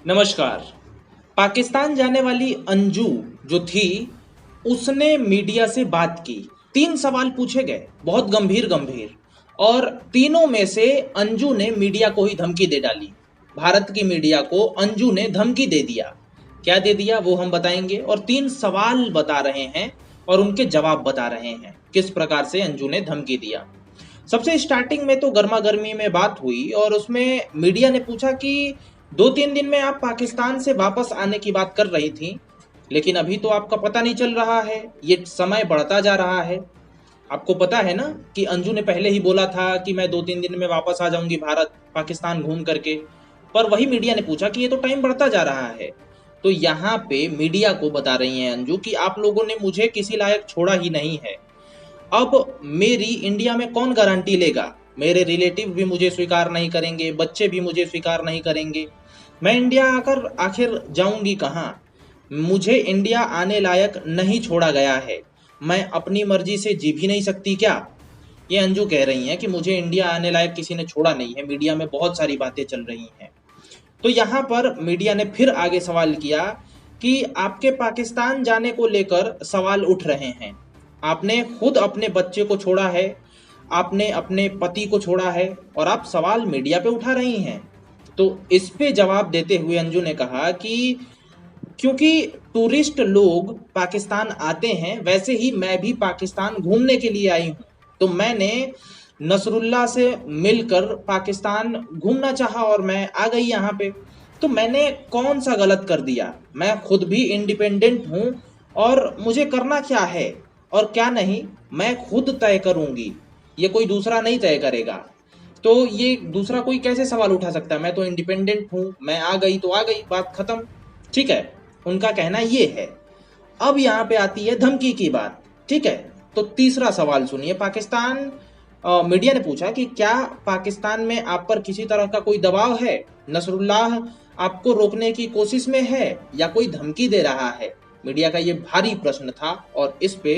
नमस्कार। पाकिस्तान जाने वाली अंजू जो थी, उसने मीडिया से बात की। 3 सवाल पूछे गए, बहुत गंभीर गंभीर, और तीनों में से अंजू ने मीडिया को ही धमकी दे डाली। भारत की मीडिया को अंजू ने धमकी दे दिया। क्या दे दिया वो हम बताएंगे, और 3 सवाल बता रहे हैं और उनके जवाब बता रहे हैं किस प्रकार से अंजू ने धमकी दिया। सबसे स्टार्टिंग में तो गर्मा गर्मी में बात हुई और उसमें मीडिया ने पूछा कि 2-3 दिन में आप पाकिस्तान से वापस आने की बात कर रही थी, लेकिन अभी तो आपका पता नहीं चल रहा है, ये समय बढ़ता जा रहा है। आपको पता है ना कि अंजू ने पहले ही बोला था कि मैं 2-3 दिन में वापस आ जाऊंगी भारत, पाकिस्तान घूम करके। पर वही मीडिया ने पूछा कि ये तो टाइम बढ़ता जा रहा है। तो यहाँ पे मीडिया को बता रही हैं अंजू कि आप लोगों ने मुझे किसी लायक छोड़ा ही नहीं है। अब मेरी इंडिया में कौन गारंटी लेगा? मेरे रिलेटिव भी मुझे स्वीकार नहीं करेंगे, बच्चे भी मुझे स्वीकार नहीं करेंगे। मैं इंडिया आकर आखिर जाऊंगी कहाँ? मुझे इंडिया आने लायक नहीं छोड़ा गया है। मैं अपनी मर्जी से जी भी नहीं सकती क्या? ये अंजू कह रही हैं कि मुझे इंडिया आने लायक किसी ने छोड़ा नहीं है। मीडिया में बहुत सारी बातें चल रही हैं। तो यहाँ पर मीडिया ने फिर आगे सवाल किया कि आपके पाकिस्तान जाने को लेकर सवाल उठ रहे हैं। आपने खुद अपने बच्चे को छोड़ा है, आपने अपने पति को छोड़ा है, और आप सवाल मीडिया पे उठा रही हैं। तो इस पे जवाब देते हुए अंजू ने कहा कि क्योंकि टूरिस्ट लोग पाकिस्तान आते हैं, वैसे ही मैं भी पाकिस्तान घूमने के लिए आई हूँ। तो मैंने नसरुल्ला से मिलकर पाकिस्तान घूमना चाहा और मैं आ गई यहाँ पे। तो मैंने कौन सा गलत कर दिया? मैं खुद भी इंडिपेंडेंट हूँ और मुझे करना क्या है और क्या नहीं मैं खुद तय करूंगी, ये कोई दूसरा नहीं तय करेगा। तो ये दूसरा कोई कैसे सवाल उठा सकता है? मैं तो इंडिपेंडेंट हूँ, मैं आ गई तो आ गई, बात खत्म। ठीक है, उनका कहना ये है। अब यहाँ पे आती है धमकी की बात। ठीक है, तो तीसरा सवाल सुनिए। पाकिस्तान मीडिया ने पूछा कि क्या पाकिस्तान में आप पर किसी तरह का कोई दबाव है? नसरुल्लाह आपको रोकने की कोशिश में है या कोई धमकी दे रहा है? मीडिया का ये भारी प्रश्न था और इस पे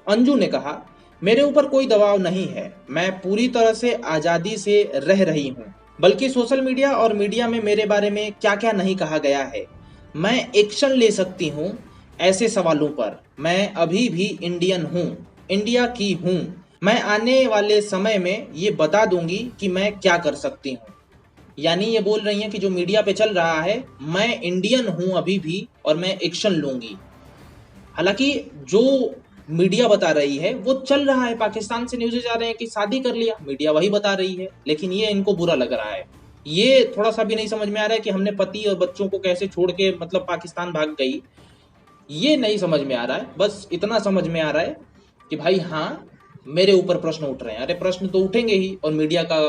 अंजू ने कहा, मेरे ऊपर कोई दबाव नहीं है, मैं पूरी तरह से आज़ादी से रह रही हूँ। बल्कि सोशल मीडिया और मीडिया में मेरे बारे में क्या क्या नहीं कहा गया है, मैं एक्शन ले सकती हूँ ऐसे सवालों पर। मैं अभी भी इंडियन हूँ, इंडिया की हूँ। मैं आने वाले समय में ये बता दूंगी कि मैं क्या कर सकती हूँ। यानी ये बोल रही हैं कि जो मीडिया पे चल रहा है, मैं इंडियन हूँ अभी भी और मैं एक्शन लूंगी। हालांकि जो मीडिया बता रही है वो चल रहा है, पाकिस्तान से न्यूज़ आ रहे हैं कि शादी कर लिया, मीडिया वही बता रही है, लेकिन ये इनको बुरा लग रहा है। ये थोड़ा सा भी नहीं समझ में आ रहा है कि हमने पति और बच्चों को कैसे छोड़ के मतलब पाकिस्तान भाग गई। ये नहीं समझ में आ रहा है। बस इतना समझ में आ रहा है कि भाई हाँ, मेरे ऊपर प्रश्न उठ रहे हैं। अरे प्रश्न तो उठेंगे ही, और मीडिया का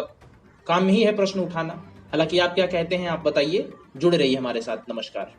काम ही है प्रश्न उठाना। हालांकि आप क्या कहते हैं आप बताइए, जुड़े रहिए हमारे साथ। नमस्कार।